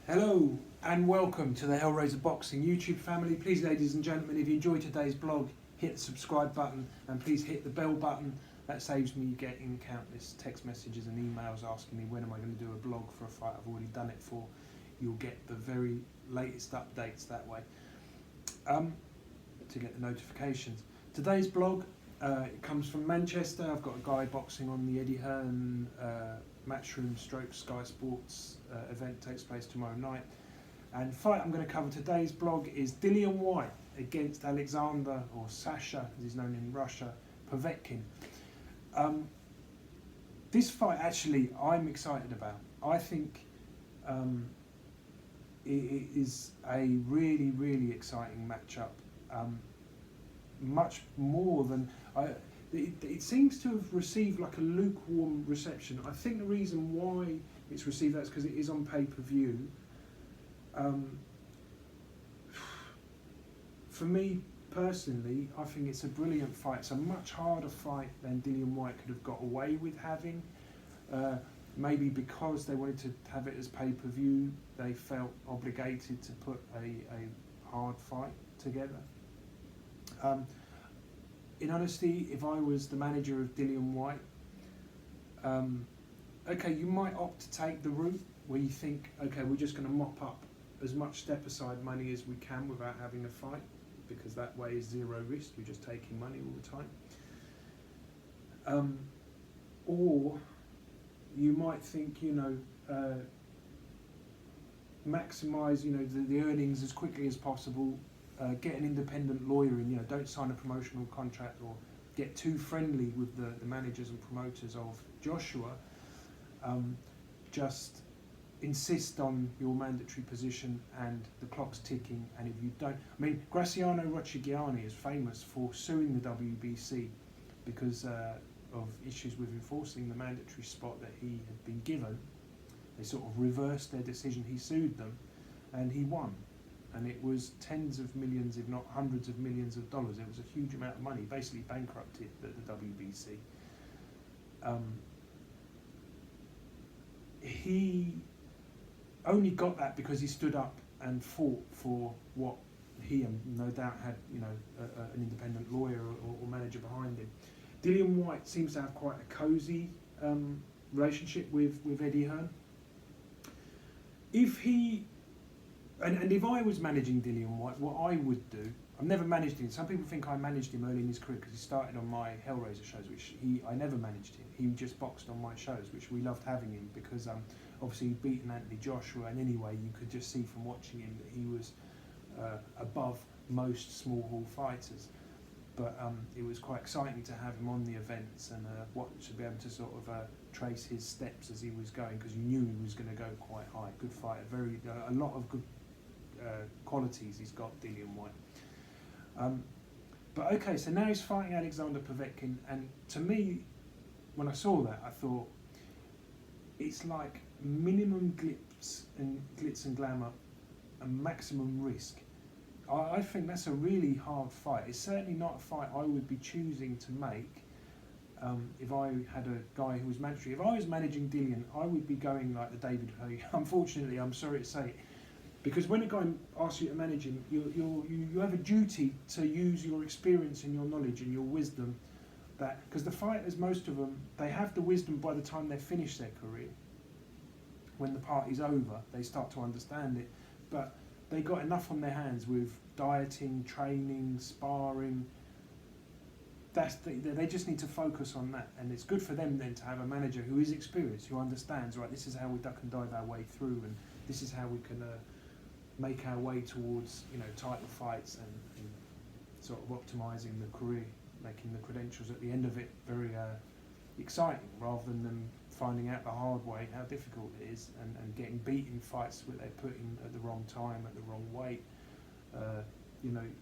Hello and welcome to the Hellraiser Boxing YouTube family. Please, ladies and gentlemen, if you enjoyed today's blog, hit the subscribe button and please hit the bell button. That saves me getting countless text messages and emails asking me when am I going to do a blog for a fight I've already done it for. You'll get the very latest updates that way to get the notifications. Today's blog it comes from Manchester. I've got a guy boxing on the Eddie Hearn Matchroom / Sky Sports event takes place tomorrow night. And the fight I'm going to cover today's blog is Dillian Whyte against Alexander, or Sasha as he's known in Russia, Povetkin. This fight actually I'm excited about. I think it is a really exciting matchup. Much more than it seems to have received like a lukewarm reception. I think the reason why it's received that is because it is on pay-per-view. For me personally, I think it's a brilliant fight. It's a much harder fight than Dillian Whyte could have got away with having. Maybe because they wanted to have it as pay-per-view, they felt obligated to put a hard fight together. In honesty, if I was the manager of Dillian Whyte, okay, you might opt to take the route where you think, okay, we're just going to mop up as much step-aside money as we can without having a fight, because that way is zero risk, you're just taking money all the time. Or you might think, maximise, the earnings as quickly as possible. Get an independent lawyer in, don't sign a promotional contract or get too friendly with the managers and promoters of Joshua. Just insist on your mandatory position and the clock's ticking, and if you don't... Graziano Rocchigiani is famous for suing the WBC because of issues with enforcing the mandatory spot that he had been given. They sort of reversed their decision, he sued them, and he won. And it was tens of millions, if not hundreds of millions of dollars. It was a huge amount of money, basically bankrupted the WBC. He only got that because he stood up and fought for what he, and no doubt had, an independent lawyer or manager behind him. Dillian Whyte seems to have quite a cosy relationship with Eddie Hearn. If he... And if I was managing Dillian Whyte, what I would do, I've never managed him. Some people think I managed him early in his career because he started on my Hellraiser shows, which I never managed him. He just boxed on my shows, which we loved having him because obviously he'd beaten Anthony Joshua, and anyway, you could just see from watching him that he was above most small hall fighters. But it was quite exciting to have him on the events and to be able to sort of trace his steps as he was going, because you knew he was going to go quite high. Good fighter, a lot of good qualities he's got, Dillian Whyte. But okay, so now he's fighting Alexander Povetkin, and to me, when I saw that, I thought it's like minimum glitz and glamour and maximum risk. I think that's a really hard fight. It's certainly not a fight I would be choosing to make if I had a guy who was mandatory. If I was managing Dillian, I would be going like the David Hay. Unfortunately, I'm sorry to say it, because when a guy asks you to manage him, you have a duty to use your experience and your knowledge and your wisdom. Because the fighters, most of them, they have the wisdom by the time they finish their career. When the party's over, they start to understand it. But they got enough on their hands with dieting, training, sparring. They just need to focus on that, and it's good for them then to have a manager who is experienced, who understands, right, this is how we duck and dive our way through, and this is how we can make our way towards title fights and sort of optimising the career, making the credentials at the end of it very exciting, rather than them finding out the hard way how difficult it is and getting beat in fights where they're put in at the wrong time, at the wrong weight.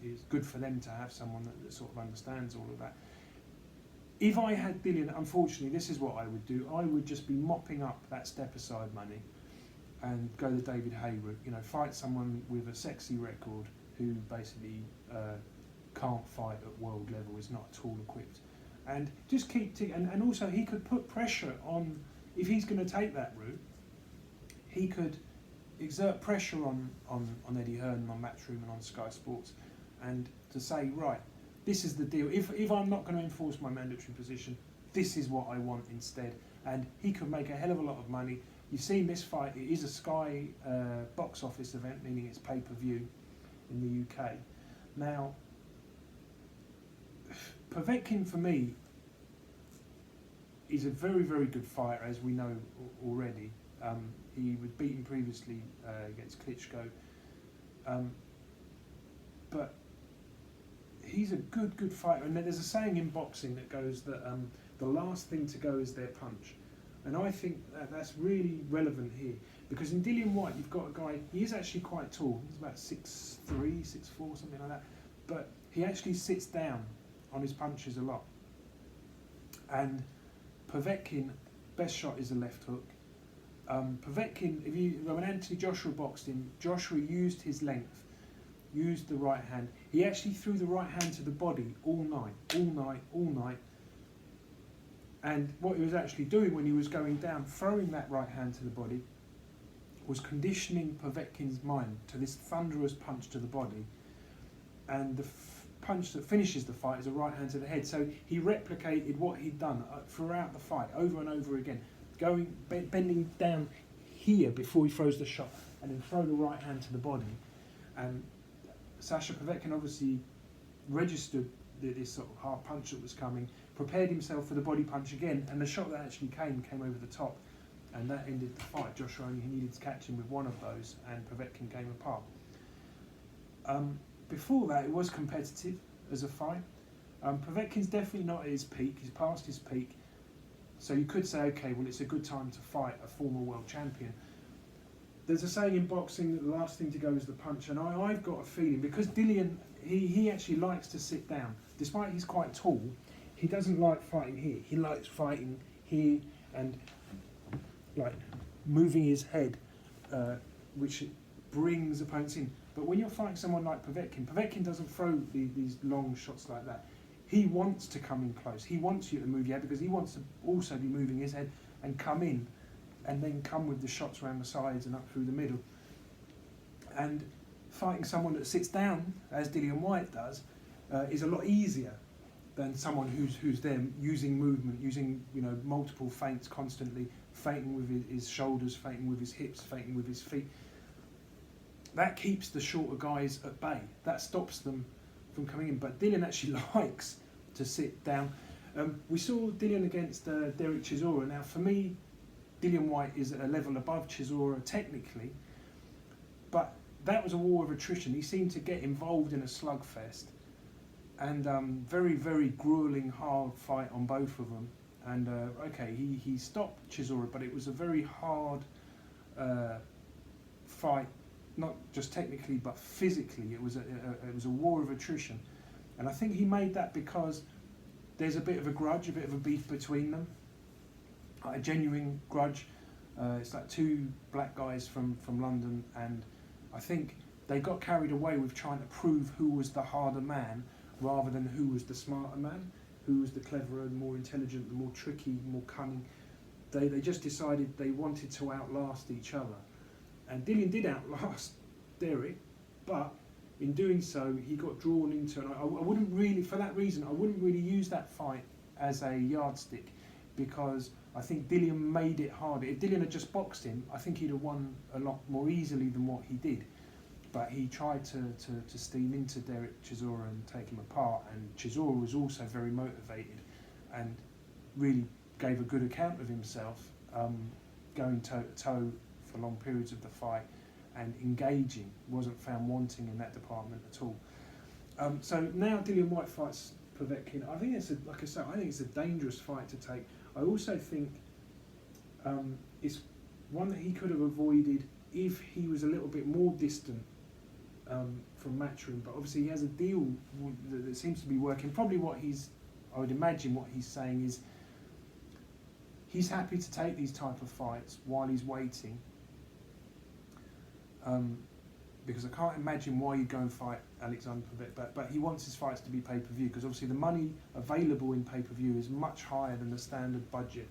It's good for them to have someone that sort of understands all of that. If I had Dillian, unfortunately, this is what I would do. I would just be mopping up that step-aside money and go the David Hay route. Fight someone with a sexy record who basically can't fight at world level, is not at all equipped. And just keep and also he could put pressure on, if he's going to take that route, he could exert pressure on Eddie Hearn and on Matchroom and on Sky Sports, and to say, right, this is the deal. If I'm not going to enforce my mandatory position, this is what I want instead. And he could make a hell of a lot of money. You've seen this fight, it is a Sky box office event, meaning it's pay-per-view in the UK. Now, Povetkin for me is a very, very good fighter, as we know already. He was beaten previously against Klitschko. But he's a good fighter. And there's a saying in boxing that goes that the last thing to go is their punch. And I think that's really relevant here. Because in Dillian Whyte, you've got a guy, he is actually quite tall. He's about 6'3", 6'4", something like that. But he actually sits down on his punches a lot. And Povetkin, best shot is a left hook. Povetkin, when Anthony Joshua boxed him, Joshua used his length, used the right hand. He actually threw the right hand to the body all night. And what he was actually doing when he was going down, throwing that right hand to the body, was conditioning Povetkin's mind to this thunderous punch to the body. And the punch that finishes the fight is a right hand to the head. So he replicated what he'd done throughout the fight, over and over again, bending down here before he throws the shot, and then throw the right hand to the body. And Sasha Povetkin obviously registered this sort of hard punch that was coming, prepared himself for the body punch again, and the shot that actually came over the top, and that ended the fight. Joshua only needed to catch him with one of those, and Povetkin came apart. Before that, it was competitive as a fight. Povetkin's definitely not at his peak. He's past his peak. So you could say, okay, well, it's a good time to fight a former world champion. There's a saying in boxing that the last thing to go is the punch, and I've got a feeling, because Dillian, he actually likes to sit down. Despite he's quite tall, he doesn't like fighting here. He likes fighting here and like moving his head, which brings opponents in. But when you're fighting someone like Povetkin doesn't throw these long shots like that. He wants to come in close. He wants you to move your head because he wants to also be moving his head and come in, and then come with the shots around the sides and up through the middle. And fighting someone that sits down, as Dillian Whyte does, is a lot easier than someone who's there using movement, using multiple feints constantly, feinting with his shoulders, feinting with his hips, feinting with his feet. That keeps the shorter guys at bay. That stops them from coming in. But Dillian actually likes to sit down. We saw Dillian against Derek Chisora. Now, for me, Dillian Whyte is at a level above Chisora technically, but that was a war of attrition. He seemed to get involved in a slugfest, and very, very grueling, hard fight on both of them. And okay, he stopped Chisora, but it was a very hard fight, not just technically but physically. It was a war of attrition, and I think he made that because there's a bit of a grudge, a bit of a beef between them, a genuine grudge. It's like two black guys from London, and I think they got carried away with trying to prove who was the harder man rather than who was the smarter man, who was the cleverer, the more intelligent, the more tricky, more cunning. They just decided they wanted to outlast each other. And Dillian did outlast Derek, but in doing so, he got drawn into, and I wouldn't really, for that reason, I wouldn't really use that fight as a yardstick, because I think Dillian made it harder. If Dillian had just boxed him, I think he'd have won a lot more easily than what he did. But he tried to steam into Derek Chisora and take him apart, and Chisora was also very motivated and really gave a good account of himself, going toe-to-toe for long periods of the fight and engaging, wasn't found wanting in that department at all. So now Dillian Whyte fights Povetkin. I think I think it's a dangerous fight to take. I also think it's one that he could have avoided if he was a little bit more distant from Matchroom, but obviously he has a deal that seems to be working. Probably I would imagine what he's saying is he's happy to take these type of fights while he's waiting, because I can't imagine why you'd go and fight Alexander Povetkin, but he wants his fights to be pay-per-view, because obviously the money available in pay-per-view is much higher than the standard budget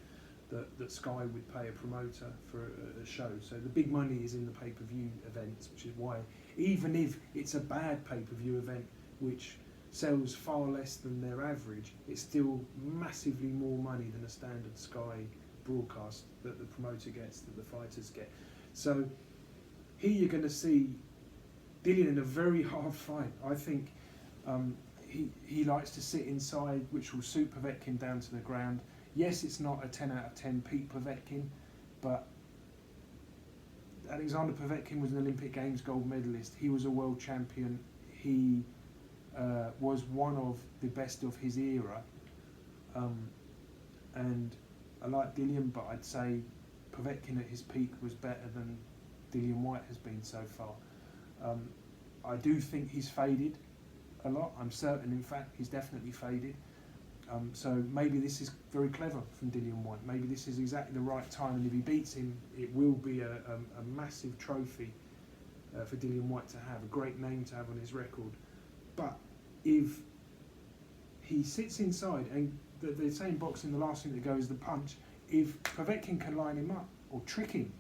that Sky would pay a promoter for a show. So the big money is in the pay-per-view events, which is why, even if it's a bad pay-per-view event, which sells far less than their average, it's still massively more money than a standard Sky broadcast that the promoter gets, that the fighters get. So here you're going to see Dillian in a very hard fight. I think he likes to sit inside, which will suit Povetkin down to the ground. Yes, it's not a 10 out of 10 Pete Povetkin, but Alexander Povetkin was an Olympic Games gold medalist. He was a world champion. He was one of the best of his era. And I like Dillian, but I'd say Povetkin at his peak was better than Dillian Whyte has been so far. I do think he's faded a lot. I'm certain, in fact, he's definitely faded. So maybe this is very clever from Dillian Whyte. Maybe this is exactly the right time, and if he beats him, it will be a massive trophy for Dillian Whyte to have, a great name to have on his record. But if he sits inside, and they say in boxing the last thing that goes is the punch, if Povetkin can line him up or trick him,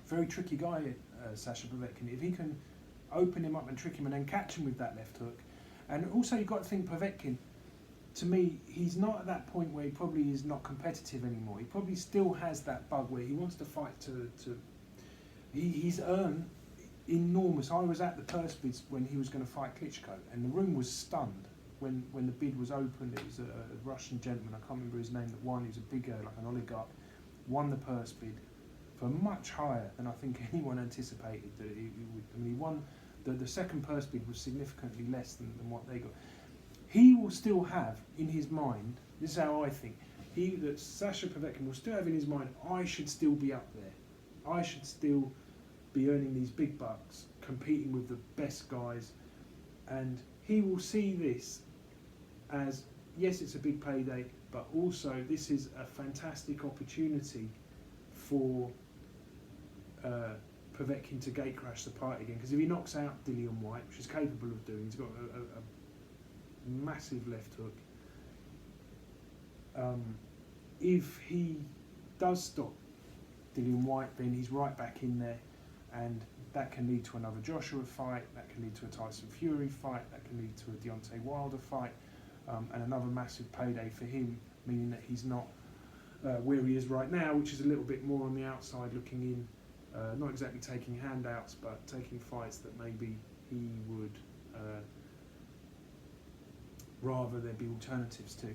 very tricky guy, Sasha Povetkin, if he can open him up and trick him and then catch him with that left hook. And also you've got to think Povetkin, to me, he's not at that point where he probably is not competitive anymore. He probably still has that bug where he wants to fight he's earned enormous. I was at the purse bids when he was going to fight Klitschko, and the room was stunned when the bid was opened. It was a Russian gentleman, I can't remember his name, that won. He was a bigger, like an oligarch, won the purse bid for much higher than I think anyone anticipated that he would. I mean, he won, the second purse bid was significantly less than what they got. He will still have in his mind, this is how I think, that Sasha Povetkin will still have in his mind, I should still be up there. I should still be earning these big bucks, competing with the best guys. And he will see this as, yes, it's a big payday, but also this is a fantastic opportunity for Povetkin to gate crash the party again. Because if he knocks out Dillian Whyte, which he's capable of doing, he's got a massive left hook. If he does stop Dillian Whyte, then he's right back in there, and that can lead to another Joshua fight, that can lead to a Tyson Fury fight, that can lead to a Deontay Wilder fight, and another massive payday for him, meaning that he's not where he is right now, which is a little bit more on the outside looking in, not exactly taking handouts, but taking fights that maybe he would rather there be alternatives to.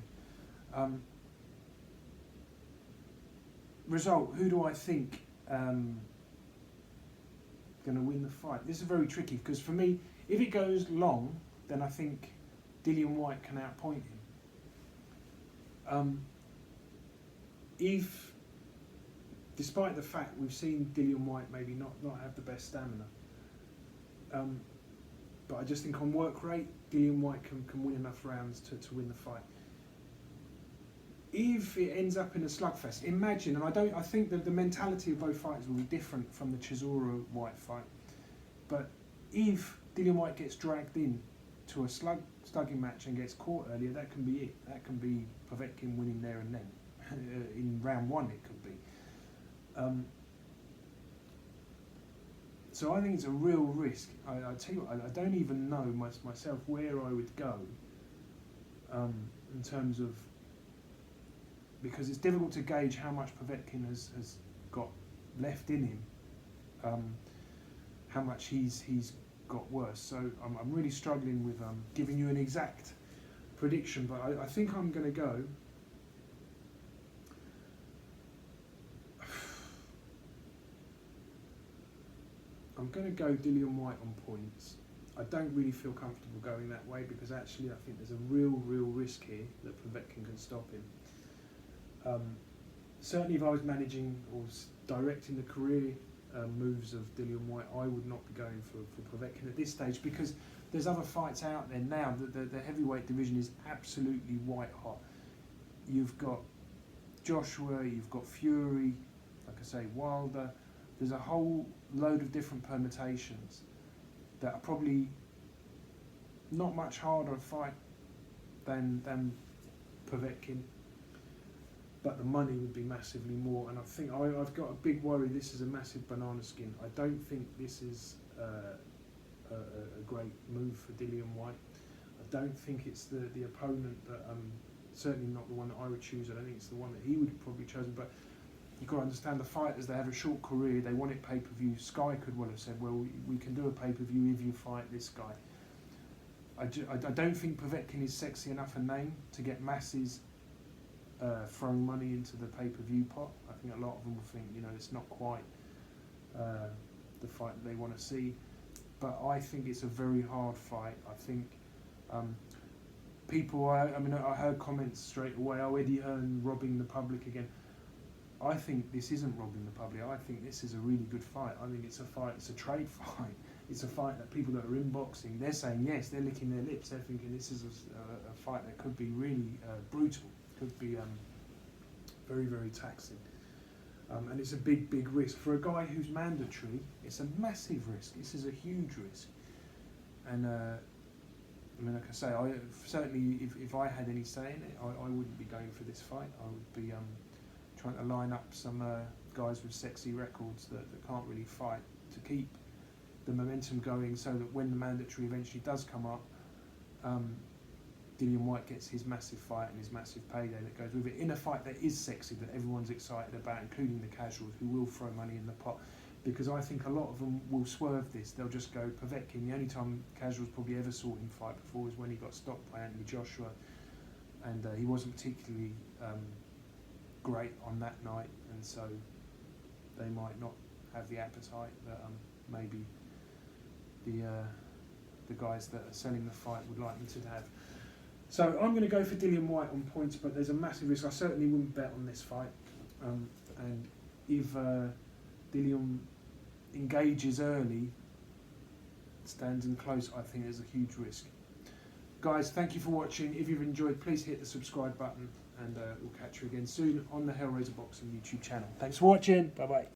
Result, who do I think going to win the fight? This is very tricky, because for me, if it goes long, then I think Dillian Whyte can outpoint him. If, despite the fact we've seen Dillian Whyte maybe not have the best stamina, but I just think on work rate, Dillian Whyte can win enough rounds to win the fight. If it ends up in a slugfest, imagine, and I think that the mentality of both fighters will be different from the Chisora Whyte fight, but if Dillian Whyte gets dragged in to a slugging match and gets caught earlier, that can be it. That can be Povetkin winning there and then. In round one it could be. So I think it's a real risk. I tell you what, I don't even know myself where I would go in terms of, because it's difficult to gauge how much Povetkin has got left in him, how much he's got worse. So I'm really struggling with giving you an exact prediction, but I think I'm going to go. I'm going to go Dillian Whyte on points. I don't really feel comfortable going that way, because actually I think there's a real risk here that Povetkin can stop him. Certainly if I was managing or directing the career moves of Dillian Whyte, I would not be going for Povetkin at this stage, because there's other fights out there now. The heavyweight division is absolutely white hot. You've got Joshua, you've got Fury, like I say, Wilder. There's a whole load of different permutations that are probably not much harder a fight than Povetkin. but the money would be massively more. And I think I've got a big worry. This is a massive banana skin. I don't think this is a great move for Dillian Whyte. I don't think it's the opponent that certainly not the one that I would choose. I don't think it's the one that he would have probably chosen. But you've got to understand the fighters, they have a short career, they want it pay-per-view. Sky could well have said, well, we can do a pay-per-view if you fight this guy. I don't think Povetkin is sexy enough a name to get masses throwing money into the pay-per-view pot. I think a lot of them will think, it's not quite the fight that they want to see. But I think it's a very hard fight. I think people, I heard comments straight away, oh, Eddie Hearn robbing the public again. I think this isn't robbing the public. I think this is a really good fight. I think it's a fight, it's a trade fight. It's a fight that people that are in boxing, they're saying yes, they're licking their lips, they're thinking this is a fight that could be really brutal, could be very, very taxing. And it's a big, big risk. For a guy who's mandatory, it's a massive risk. This is a huge risk. And like I say, certainly if I had any say in it, I wouldn't be going for this fight. I would be trying to line up some guys with sexy records that can't really fight to keep the momentum going, so that when the mandatory eventually does come up, Dillian Whyte gets his massive fight and his massive payday that goes with it, in a fight that is sexy, that everyone's excited about, including the casuals who will throw money in the pot. Because I think a lot of them will swerve this. They'll just go Povetkin. The only time casuals probably ever saw him fight before was when he got stopped by Anthony Joshua, and he wasn't particularly great on that night, and so they might not have the appetite that maybe the guys that are selling the fight would like them to have. So I'm going to go for Dillian Whyte on points, but there's a massive risk. I certainly wouldn't bet on this fight. And if Dillian engages early, stands in close, I think there's a huge risk. Guys, thank you for watching. If you've enjoyed, please hit the subscribe button, and we'll catch you again soon on the Hellraiser Boxing YouTube channel. Thanks for watching. Bye-bye.